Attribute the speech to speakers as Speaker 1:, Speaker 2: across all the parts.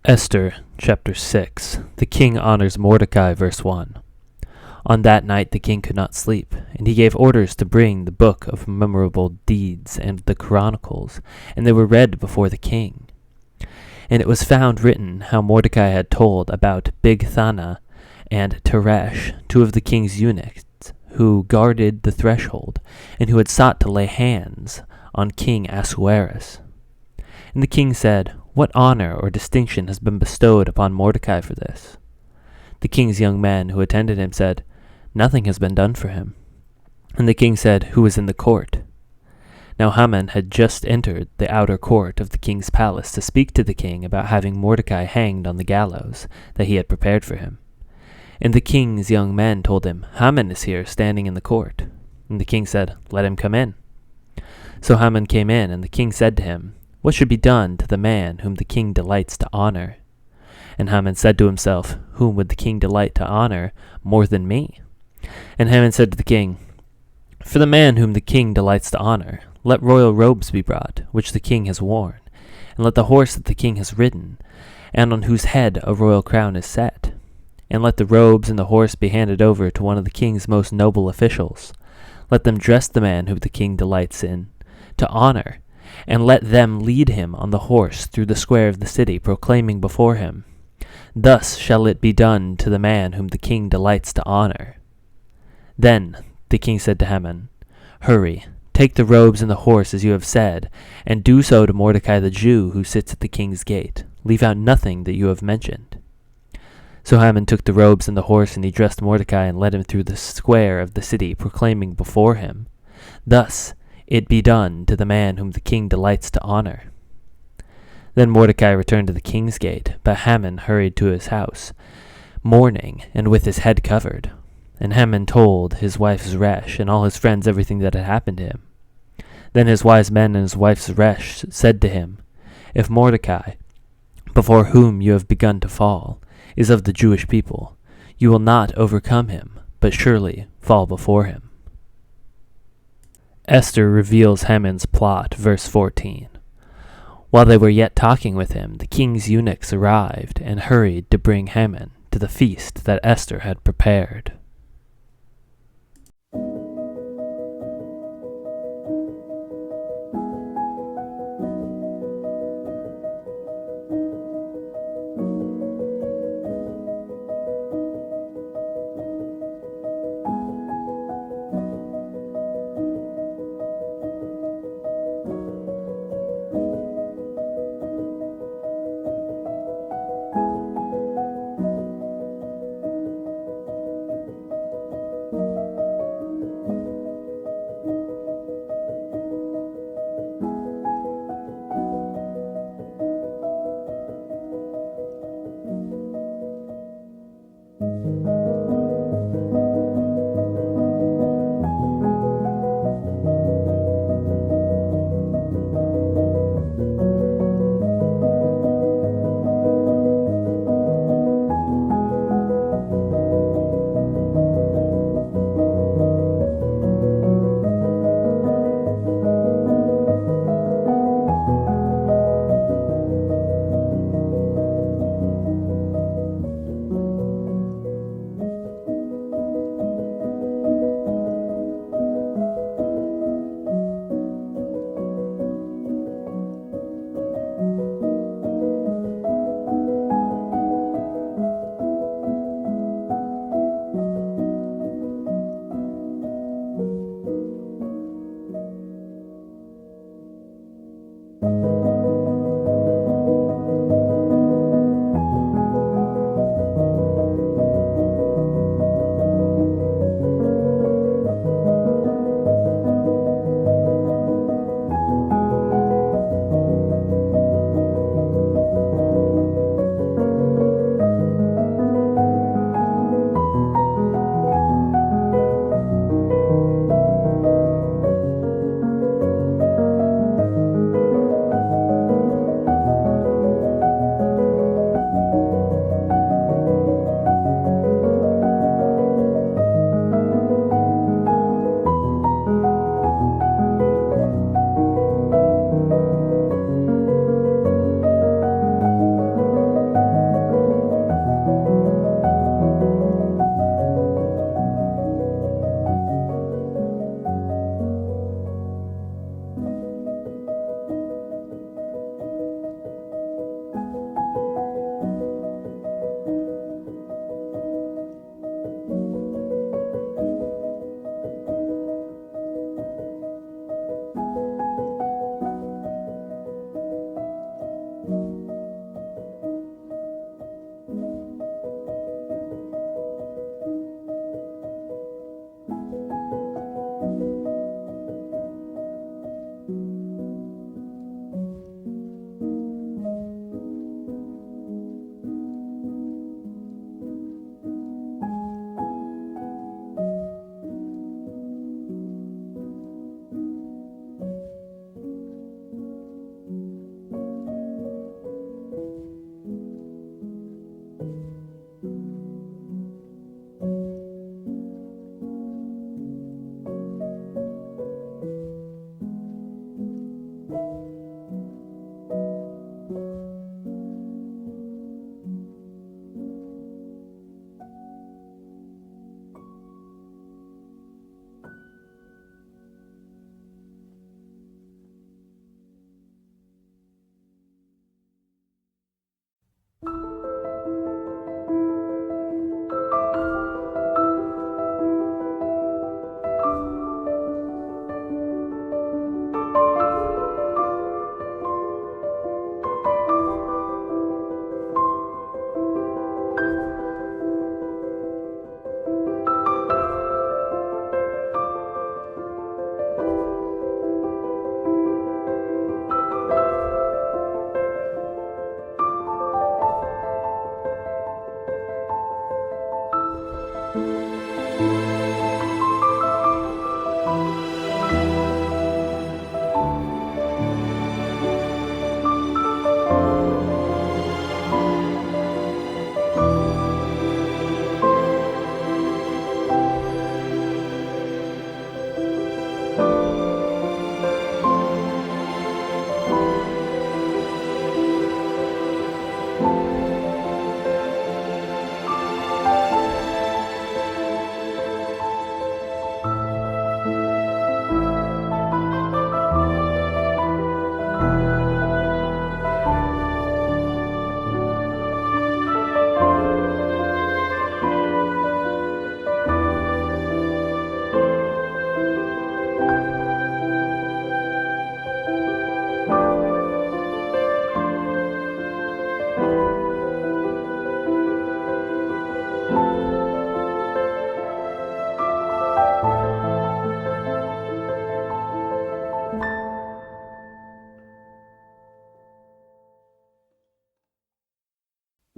Speaker 1: Esther, chapter 6. The king honors Mordecai, verse 1. On that night the king could not sleep, and he gave orders to bring the book of memorable deeds and the chronicles, and they were read before the king. And it was found written how Mordecai had told about Bigthana and Teresh, two of the king's eunuchs, who guarded the threshold, and who had sought to lay hands on King Ahasuerus. And the king said, "What honor or distinction has been bestowed upon Mordecai for this?" The king's young men who attended him said, "Nothing has been done for him." And the king said, "Who is in the court?" Now Haman had just entered the outer court of the king's palace to speak to the king about having Mordecai hanged on the gallows that he had prepared for him. And the king's young men told him, "Haman is here, standing in the court." And the king said, "Let him come in." So Haman came in, and the king said to him, "What should be done to the man whom the king delights to honor?" And Haman said to himself, "Whom would the king delight to honor more than me?" And Haman said to the king, "For the man whom the king delights to honor, let royal robes be brought, which the king has worn, and let the horse that the king has ridden, and on whose head a royal crown is set. And let the robes and the horse be handed over to one of the king's most noble officials. Let them dress the man whom the king delights in to honor, and let them lead him on the horse through the square of the city, proclaiming before him, 'Thus shall it be done to the man whom the king delights to honor.'" Then the king said to Haman, "Hurry, take the robes and the horse as you have said, and do so to Mordecai the Jew who sits at the king's gate. Leave out nothing that you have mentioned." So Haman took the robes and the horse, and he dressed Mordecai and led him through the square of the city, proclaiming before him, "Thus it be done to the man whom the king delights to honor." Then Mordecai returned to the king's gate, but Haman hurried to his house, mourning and with his head covered. And Haman told his wife Zeresh and all his friends everything that had happened to him. Then his wise men and his wife Zeresh said to him, "If Mordecai, before whom you have begun to fall, is of the Jewish people, you will not overcome him, but surely fall before him." Esther reveals Haman's plot, verse 14. While they were yet talking with him, the king's eunuchs arrived and hurried to bring Haman to the feast that Esther had prepared.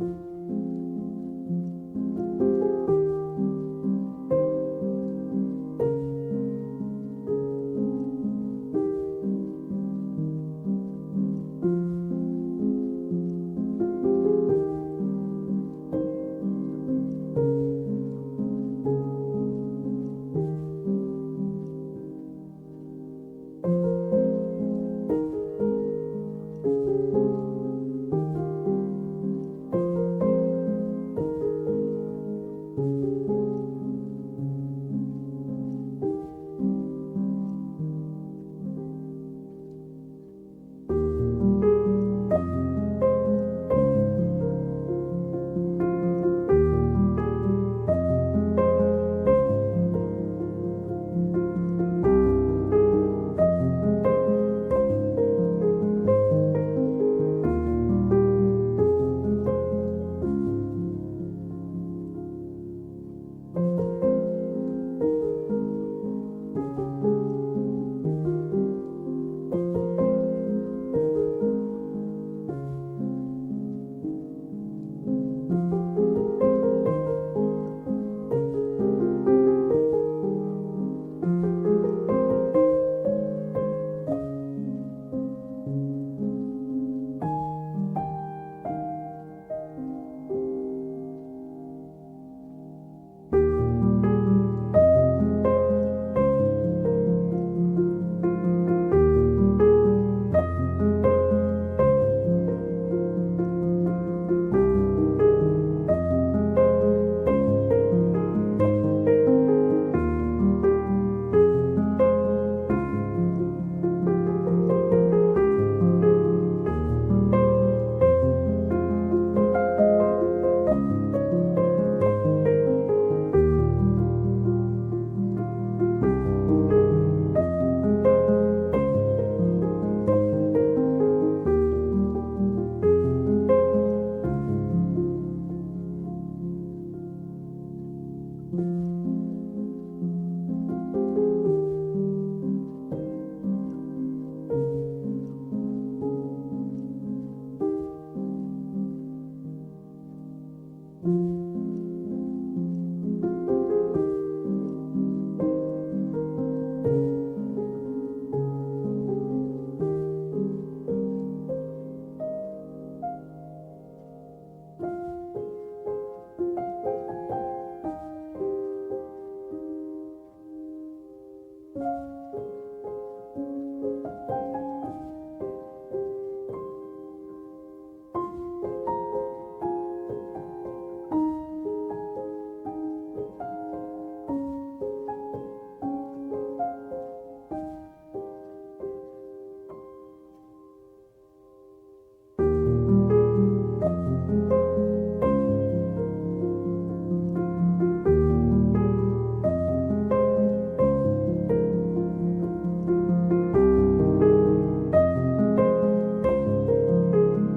Speaker 2: you.